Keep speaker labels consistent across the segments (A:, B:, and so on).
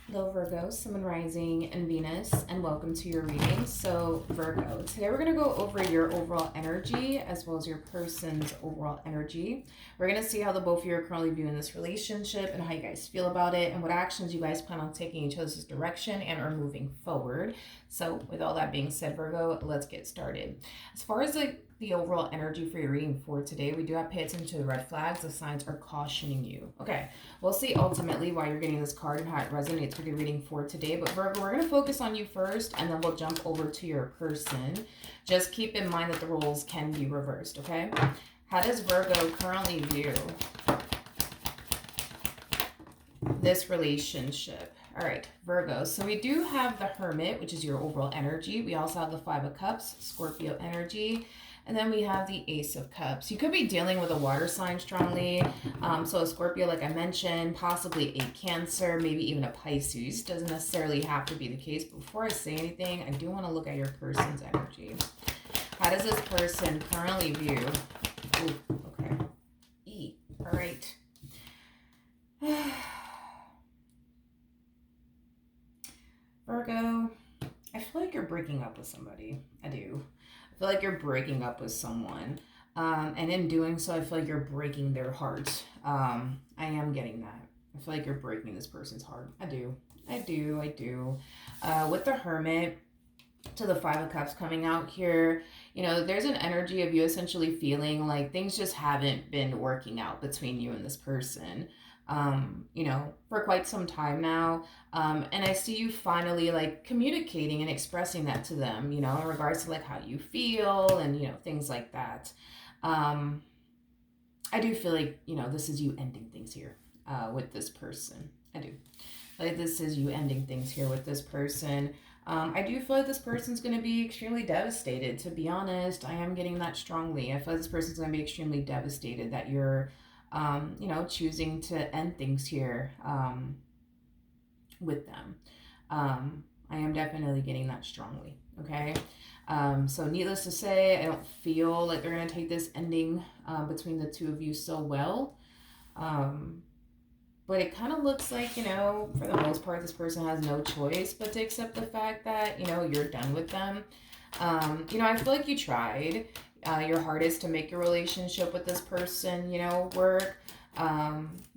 A: Hello Virgo, Sun, Moon, Rising, and Venus, and welcome to your reading. So Virgo, today we're going to go over your overall energy as well as your person's overall energy. We're going to see how the both of you are currently viewing this relationship and how you guys feel about it and what actions you guys plan on taking each other's direction and are moving forward. So with all that being said, Virgo, let's get started. As far as the overall energy for your reading for today, we do have to pay attention to the red flags. The signs are cautioning you. Okay, we'll see ultimately why you're getting this card and how it resonates with your reading for today. But Virgo, we're going to focus on you first, and then we'll jump over to your person. Just keep in mind that the roles can be reversed, okay? How does Virgo currently view this relationship? All right, Virgo. So we do have the Hermit, which is your overall energy. We also have the Five of Cups, Scorpio energy. And then we have the Ace of Cups. You could be dealing with a water sign strongly. So a Scorpio, like I mentioned, possibly a Cancer, maybe even a Pisces. Doesn't necessarily have to be the case. But before I say anything, I do want to look at your person's energy. How does this person currently view? Ooh, okay. All right. Virgo, I feel like you're breaking up with somebody. I do. I feel like you're breaking up with someone. And in doing so, I feel like you're breaking their heart. I am getting that. I feel like you're breaking this person's heart. I do. With the Hermit to the Five of Cups coming out here, you know, there's an energy of you essentially feeling like things just haven't been working out between you and this person. You know, for quite some time now. And I see you finally like communicating and expressing that to them, you know, in regards to like how you feel and, you know, things like that. I do feel like, you know, this is you ending things here with this person. I do. Like this is you ending things here with this person. I do feel like this person's going to be extremely devastated. To be honest, I am getting that strongly. I feel like this person's going to be extremely devastated that you're, you know, choosing to end things here with them. I am definitely getting that strongly. Okay. So needless to say, I don't feel like they're going to take this ending between the two of you so well. But it kind of looks like, you know, for the most part, this person has no choice but to accept the fact that, you know, you're done with them. You know, I feel like you tried your hardest to make your relationship with this person, you know, work.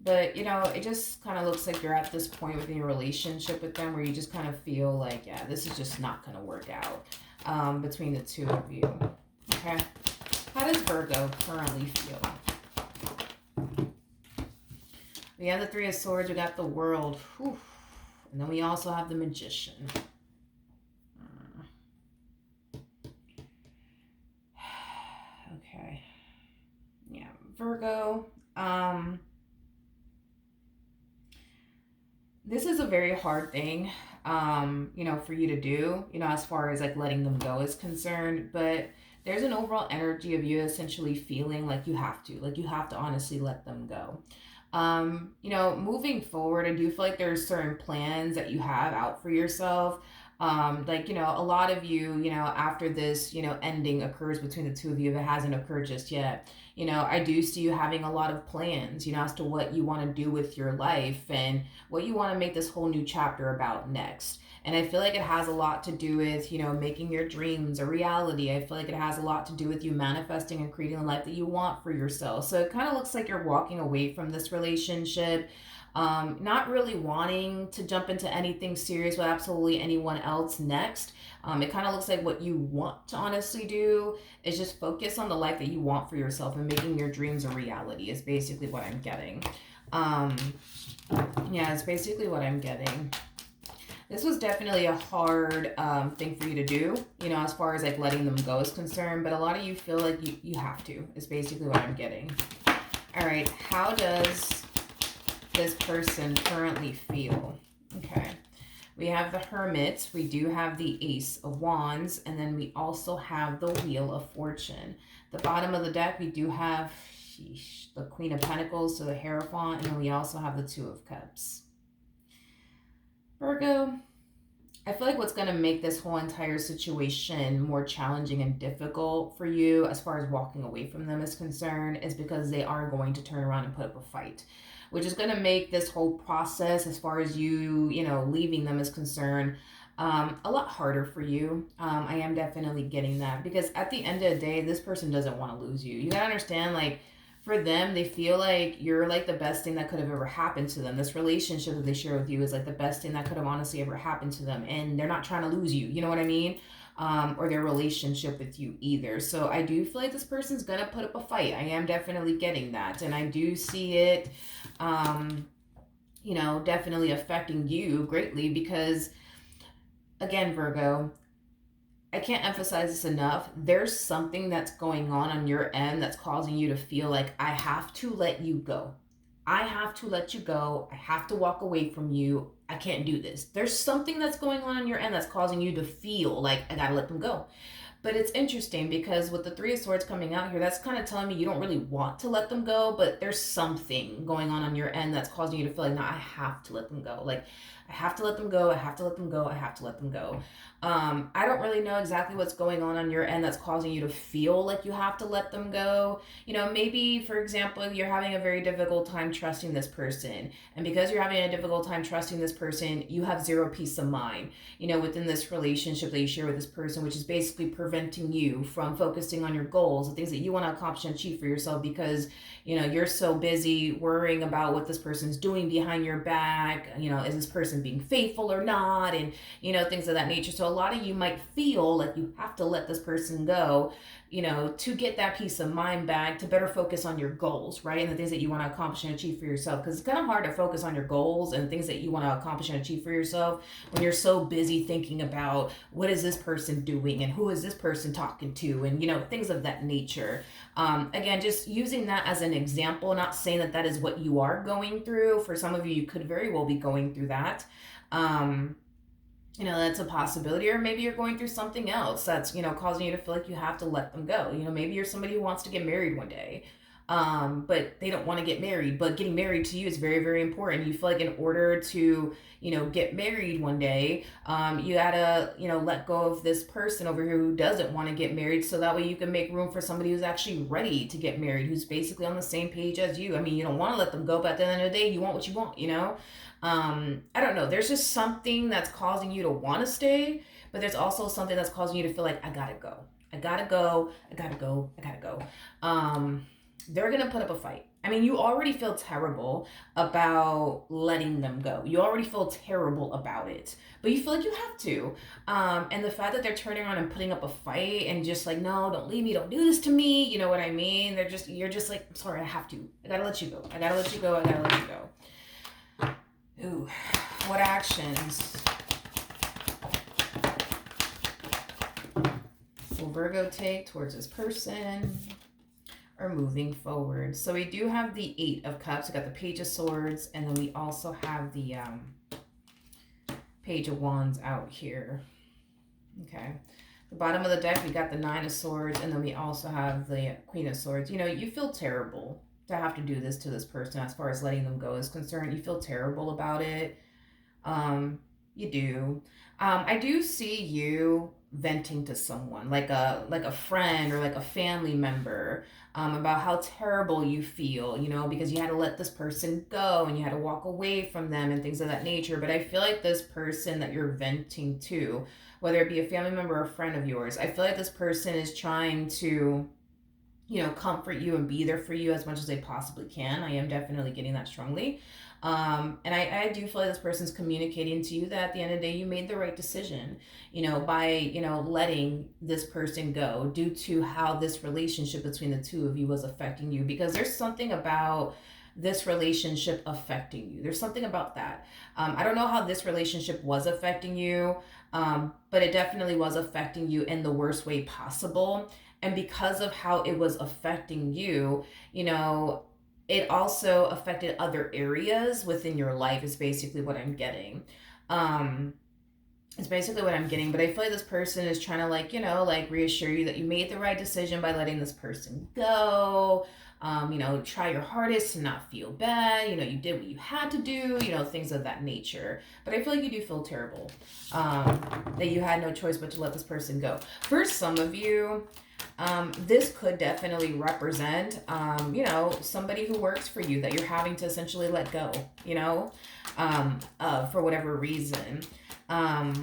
A: But, you know, it just kind of looks like you're at this point within your relationship with them where you just kind of feel like, yeah, this is just not going to work out between the two of you. Okay. How does Virgo currently feel? We have the Three of Swords. We got the World. Whew. And then we also have the Magician. Okay. Yeah. Virgo. This is a very hard thing, you know, for you to do, you know, as far as like letting them go is concerned. But there's an overall energy of you essentially feeling like you have to honestly let them go. You know, moving forward, I do feel like there's certain plans that you have out for yourself. Like, you know, a lot of you, you know, after this, you know, ending occurs between the two of you, if it hasn't occurred just yet, you know, I do see you having a lot of plans, you know, as to what you want to do with your life and what you want to make this whole new chapter about next. And I feel like it has a lot to do with, you know, making your dreams a reality. I feel like it has a lot to do with you manifesting and creating the life that you want for yourself. So it kind of looks like you're walking away from this relationship, not really wanting to jump into anything serious with absolutely anyone else next. It kind of looks like what you want to honestly do is just focus on the life that you want for yourself and making your dreams a reality is basically what I'm getting. Yeah, it's basically what I'm getting. This was definitely a hard thing for you to do, you know, as far as like letting them go is concerned. But a lot of you feel like you have to, is basically what I'm getting. All right, how does this person currently feel? Okay, we have the Hermit, we do have the Ace of Wands, and then we also have the Wheel of Fortune. The bottom of the deck, we do have the Queen of Pentacles, so the Hierophant, and then we also have the Two of Cups. Virgo, I feel feel like what's going to make this whole entire situation more challenging and difficult for you as far as walking away from them is concerned is because they are going to turn around and put up a fight, which is going to make this whole process as far as leaving them is concerned, a lot harder for you. I am definitely getting that because at the end of the day, this person doesn't want to lose you. You gotta understand, like, for them, they feel like you're like the best thing that could have ever happened to them. This relationship that they share with you is like the best thing that could have honestly ever happened to them, and they're not trying to lose you. You know what I mean? Or their relationship with you either. So I do feel like this person's gonna put up a fight. I am definitely getting that, and I do see it, definitely affecting you greatly because, again, Virgo, I can't emphasize this enough. There's something that's going on your end that's causing you to feel like I have to let you go. I have to let you go. I have to walk away from you. I can't do this. There's something that's going on your end that's causing you to feel like I gotta let them go. But it's interesting because with the Three of Swords coming out here, that's kind of telling me you don't really want to let them go, but there's something going on your end that's causing you to feel like, no, I have to let them go. Like, I have to let them go. I have to let them go. I have to let them go. I don't really know exactly what's going on your end that's causing you to feel like you have to let them go. Maybe, for example, you're having a very difficult time trusting this person. And because you're having a difficult time trusting this person, you have zero peace of mind, within this relationship that you share with this person, which is basically preventing you from focusing on your goals, the things that you want to accomplish and achieve for yourself because, you're so busy worrying about what this person's doing behind your back. Is this person being faithful or not? And, things of that nature. So a lot of you might feel like you have to let this person go, to get that peace of mind back, to better focus on your goals, right? And the things that you want to accomplish and achieve for yourself. Because it's kind of hard to focus on your goals and things that you want to accomplish and achieve for yourself when you're so busy thinking about what is this person doing and who is this person talking to and, things of that nature. Again, just using that as an example, not saying that that is what you are going through. For some of you, you could very well be going through that. That's a possibility. Or maybe you're going through something else that's, causing you to feel like you have to let them go. Maybe you're somebody who wants to get married one day, but they don't want to get married. But getting married to you is very, very important. You feel like in order to, get married one day, you gotta, let go of this person over here who doesn't want to get married. So that way you can make room for somebody who's actually ready to get married, who's basically on the same page as you. I mean, you don't want to let them go, but at the end of the day, you want what you want, I don't know. There's just something that's causing you to want to stay, but there's also something that's causing you to feel like I gotta go. I gotta go. I gotta go. I gotta go. They're gonna put up a fight. I mean, you already feel terrible about letting them go. You already feel terrible about it, but you feel like you have to. And the fact that they're turning around and putting up a fight and just like, no, don't leave me, don't do this to me. You know what I mean? You're just like, I'm sorry, I have to. I gotta let you go. I gotta let you go. I gotta let you go. Ooh, what actions will Virgo take towards this person or moving forward? So we do have the Eight of Cups. We got the Page of Swords, and then we also have the Page of Wands out here. Okay. The bottom of the deck, we got the Nine of Swords, and then we also have the Queen of Swords. You feel terrible to have to do this to this person as far as letting them go is concerned. You feel terrible about it. You do. I do see you venting to someone, like a friend or like a family member, about how terrible you feel, because you had to let this person go and you had to walk away from them and things of that nature. But I feel like this person that you're venting to, whether it be a family member or a friend of yours, I feel like this person is trying to, comfort you and be there for you as much as they possibly can. I am definitely getting that strongly. And I do feel like this person's communicating to you that at the end of the day, you made the right decision, by, letting this person go due to how this relationship between the two of you was affecting you, because there's something about this relationship affecting you. There's something about that. I don't know how this relationship was affecting you, but it definitely was affecting you in the worst way possible. And because of how it was affecting you, it also affected other areas within your life is basically what I'm getting. It's basically what I'm getting, but I feel like this person is trying to reassure you that you made the right decision by letting this person go. try your hardest to not feel bad. You did what you had to do, things of that nature. But I feel like you do feel terrible, that you had no choice but to let this person go. For some of you, this could definitely represent, somebody who works for you that you're having to essentially let go, for whatever reason. I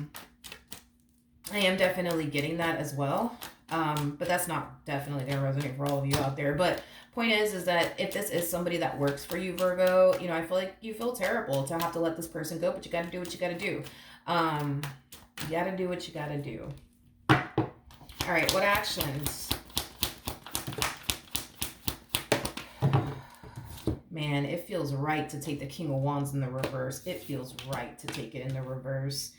A: am definitely getting that as well. But that's not definitely going to resonate for all of you out there. But point is that if this is somebody that works for you, Virgo, I feel like you feel terrible to have to let this person go, but you got to do what you got to do. You got to do what you got to do. All right, what actions? Man, it feels right to take the King of Wands in the reverse. It feels right to take it in the reverse.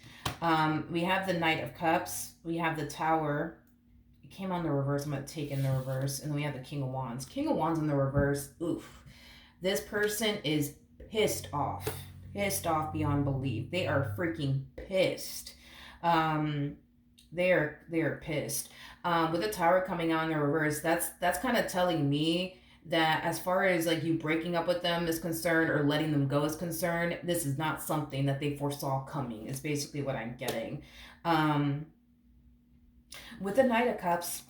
A: We have the Knight of Cups. We have the Tower. It came on the reverse. I'm going to take it in the reverse. And then we have the King of Wands. King of Wands in the reverse. Oof. This person is pissed off. Pissed off beyond belief. They are freaking pissed. They are pissed. With the Tower coming on in the reverse, that's kind of telling me that as far as like you breaking up with them is concerned or letting them go is concerned, this is not something that they foresaw coming, is basically what I'm getting. With the Knight of Cups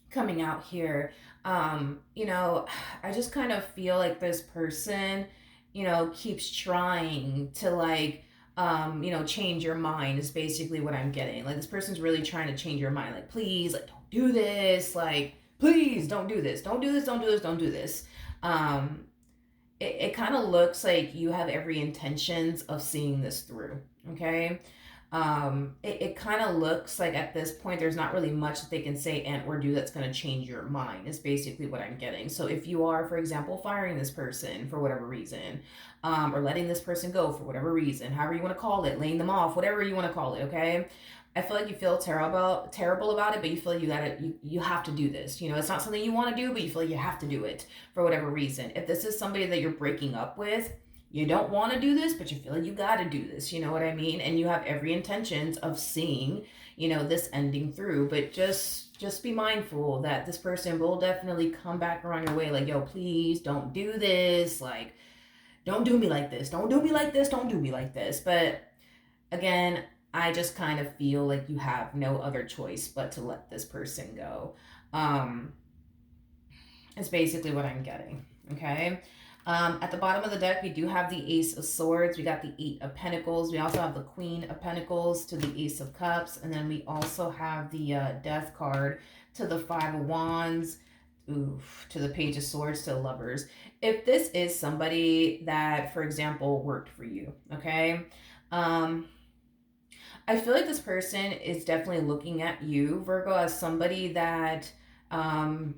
A: coming out here, I just kind of feel like this person, keeps trying to like, change your mind is basically what I'm getting. Like this person's really trying to change your mind. Like, please, like, don't do this. Like, please don't do this. Don't do this. Don't do this. Don't do this. It kind of looks like you have every intentions of seeing this through. Okay. It kind of looks like at this point there's not really much that they can say and or do that's going to change your mind is basically what I'm getting. So if you are, for example, firing this person for whatever reason, or letting this person go for whatever reason, however you want to call it, laying them off, whatever you want to call it, okay? I feel like you feel terrible about it, but you feel like you have to do this. It's not something you want to do, but you feel like you have to do it for whatever reason. If this is somebody that you're breaking up with, you don't want to do this, but you feel like you got to do this. You know what I mean? And you have every intentions of seeing, this ending through. But just be mindful that this person will definitely come back around your way. Like, yo, please don't do this. Like, don't do me like this. Don't do me like this. Don't do me like this. But again, I just kind of feel like you have no other choice but to let this person go. It's basically what I'm getting. Okay. At the bottom of the deck, we do have the Ace of Swords. We got the 8 of Pentacles. We also have the Queen of Pentacles to the Ace of Cups. And then we also have the Death card to the 5 of Wands. Oof, to the Page of Swords, to Lovers. If this is somebody that, for example, worked for you, okay? I feel like this person is definitely looking at you, Virgo, as somebody that, because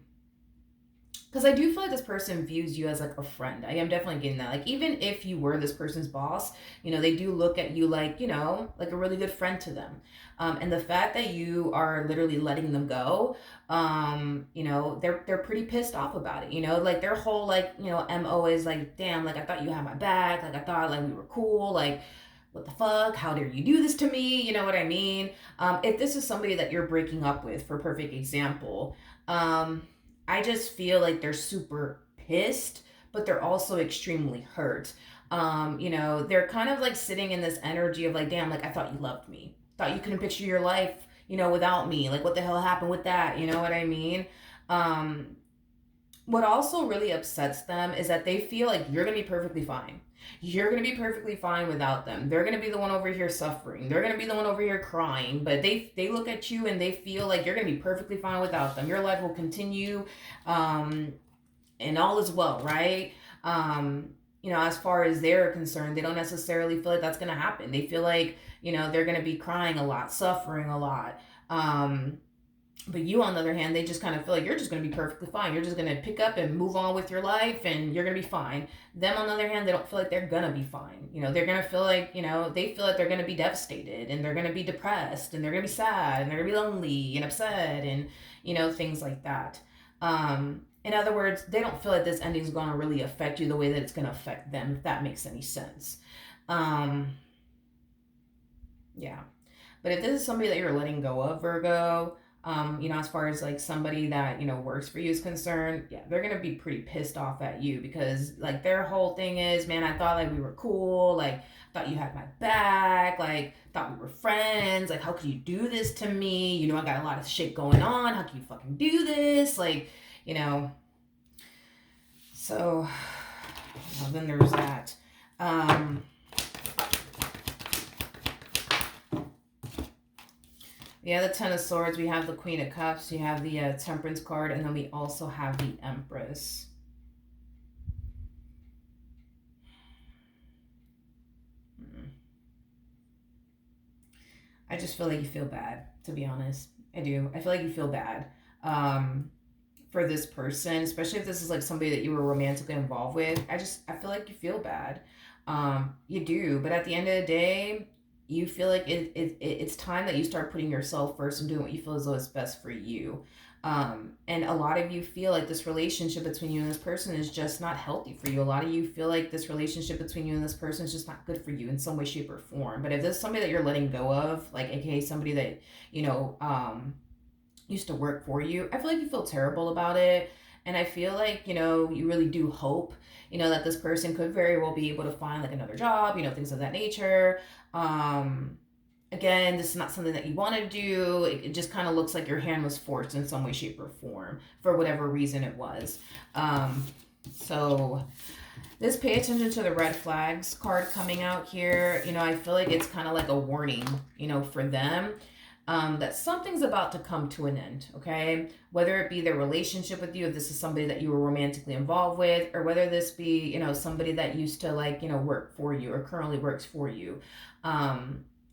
A: I do feel like this person views you as like a friend. I am definitely getting that. Like, even if you were this person's boss, they do look at you like, like a really good friend to them. And the fact that you are literally letting them go, they're pretty pissed off about it. Like their whole like, MO is like, damn, like I thought you had my back. Like I thought like we were cool. Like, what the fuck? How dare you do this to me? You know what I mean? If this is somebody that you're breaking up with, for perfect example, I just feel like they're super pissed, but they're also extremely hurt. They're kind of like sitting in this energy of like, damn, like I thought you loved me. Thought you couldn't picture your life, without me. Like what the hell happened with that? You know what I mean? What also really upsets them is that they feel like you're going to be perfectly fine. You're going to be perfectly fine without them. They're going to be the one over here suffering. They're going to be the one over here crying. But they look at you and they feel like you're going to be perfectly fine without them. Your life will continue, and all is well, right? As far as they're concerned, they don't necessarily feel like that's going to happen. They feel like, they're going to be crying a lot, suffering a lot. But you, on the other hand, they just kind of feel like you're just going to be perfectly fine. You're just going to pick up and move on with your life and you're going to be fine. Them, on the other hand, they don't feel like they're going to be fine. They're going to feel like, they feel like they're going to be devastated and they're going to be depressed and they're going to be sad and they're going to be lonely and upset and, things like that. In other words, they don't feel like this ending is going to really affect you the way that it's going to affect them, if that makes any sense. Yeah. But if this is somebody that you're letting go of, Virgo, As far as like somebody that, works for you is concerned, yeah, they're gonna be pretty pissed off at you because like their whole thing is, man, I thought like we were cool, like thought you had my back, like thought we were friends, like how could you do this to me? I got a lot of shit going on. How can you fucking do this? Like, you know, so then there's that. Yeah, the Ten of Swords, we have the Queen of Cups, you have the Temperance card, and then we also have the Empress. I just feel like you feel bad, to be honest. I do. I feel like you feel bad for this person, especially if this is like somebody that you were romantically involved with. I feel like you feel bad. You do, but at the end of the day, you feel like it's time that you start putting yourself first and doing what you feel as though is best for you. And a lot of you feel like this relationship between you and this person is just not healthy for you. A lot of you feel like this relationship between you and this person is just not good for you in some way, shape, or form. But if there's somebody that you're letting go of, like aka somebody that used to work for you, I feel like you feel terrible about it. And I feel like, you really do hope, that this person could very well be able to find like another job, things of that nature. Again, this is not something that you want to do. It just kind of looks like your hand was forced in some way, shape, or form for whatever reason it was. So this pay attention to the red flags card coming out here. I feel like it's kind of like a warning, for them. That something's about to come to an end, okay? Whether it be their relationship with you, if this is somebody that you were romantically involved with, or whether this be, somebody that used to like, work for you or currently works for you.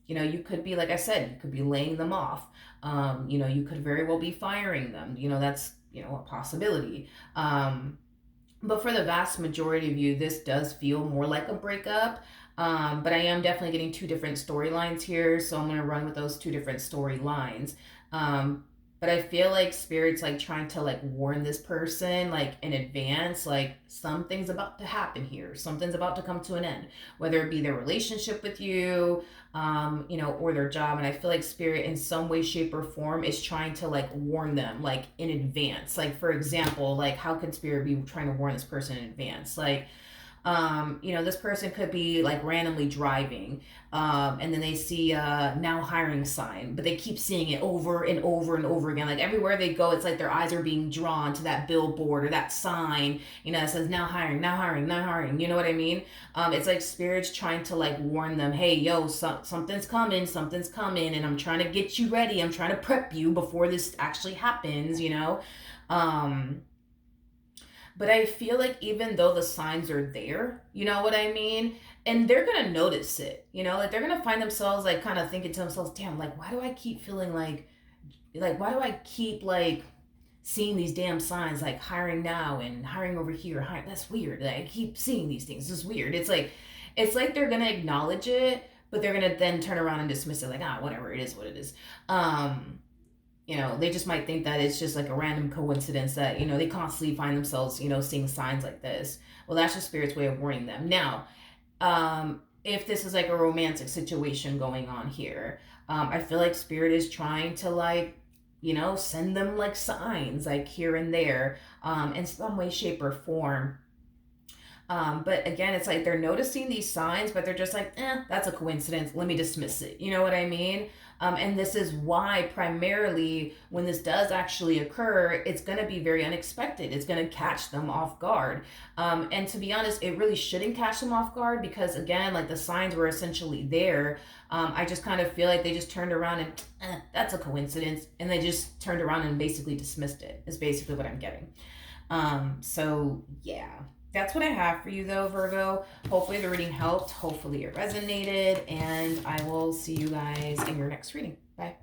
A: You could be, like I said, you could be laying them off. You could very well be firing them. That's, a possibility. But for the vast majority of you, this does feel more like a breakup. But I am definitely getting two different storylines here, so I'm going to run with those two different storylines. But I feel like Spirit's like trying to like warn this person like in advance, like something's about to happen here, something's about to come to an end, whether it be their relationship with you, or their job. And I feel like Spirit in some way, shape, or form is trying to like warn them like in advance. Like for example, like how could Spirit be trying to warn this person in advance? Like this person could be like randomly driving, and then they see a now hiring sign, but they keep seeing it over and over and over again. Like everywhere they go, it's like their eyes are being drawn to that billboard or that sign, that says now hiring, now hiring, now hiring. You know what I mean? It's like Spirit's trying to like warn them, hey, yo, something's coming, and I'm trying to get you ready. I'm trying to prep you before this actually happens, But I feel like even though the signs are there, you know what I mean? And they're gonna notice it, like they're gonna find themselves like kind of thinking to themselves, damn, like why do I keep feeling like why do I keep like seeing these damn signs like hiring now and hiring over here, hiring, that's weird. Like I keep seeing these things. It's weird. It's like they're gonna acknowledge it, but they're gonna then turn around and dismiss it like, whatever, it is what it is. They just might think that it's just like a random coincidence that, they constantly find themselves, seeing signs like this. Well, that's just Spirit's way of warning them. Now, if this is like a romantic situation going on here, I feel like Spirit is trying to like, send them like signs like here and there, in some way, shape, or form. But again, it's like they're noticing these signs, but they're just like, that's a coincidence. Let me dismiss it. You know what I mean? And this is why primarily when this does actually occur, it's going to be very unexpected. It's going to catch them off guard. And to be honest, it really shouldn't catch them off guard because again, like the signs were essentially there. I just kind of feel like they just turned around and that's a coincidence. And they just turned around and basically dismissed it is basically what I'm getting. So yeah. That's what I have for you though, Virgo. Hopefully the reading helped. Hopefully it resonated. And I will see you guys in your next reading. Bye.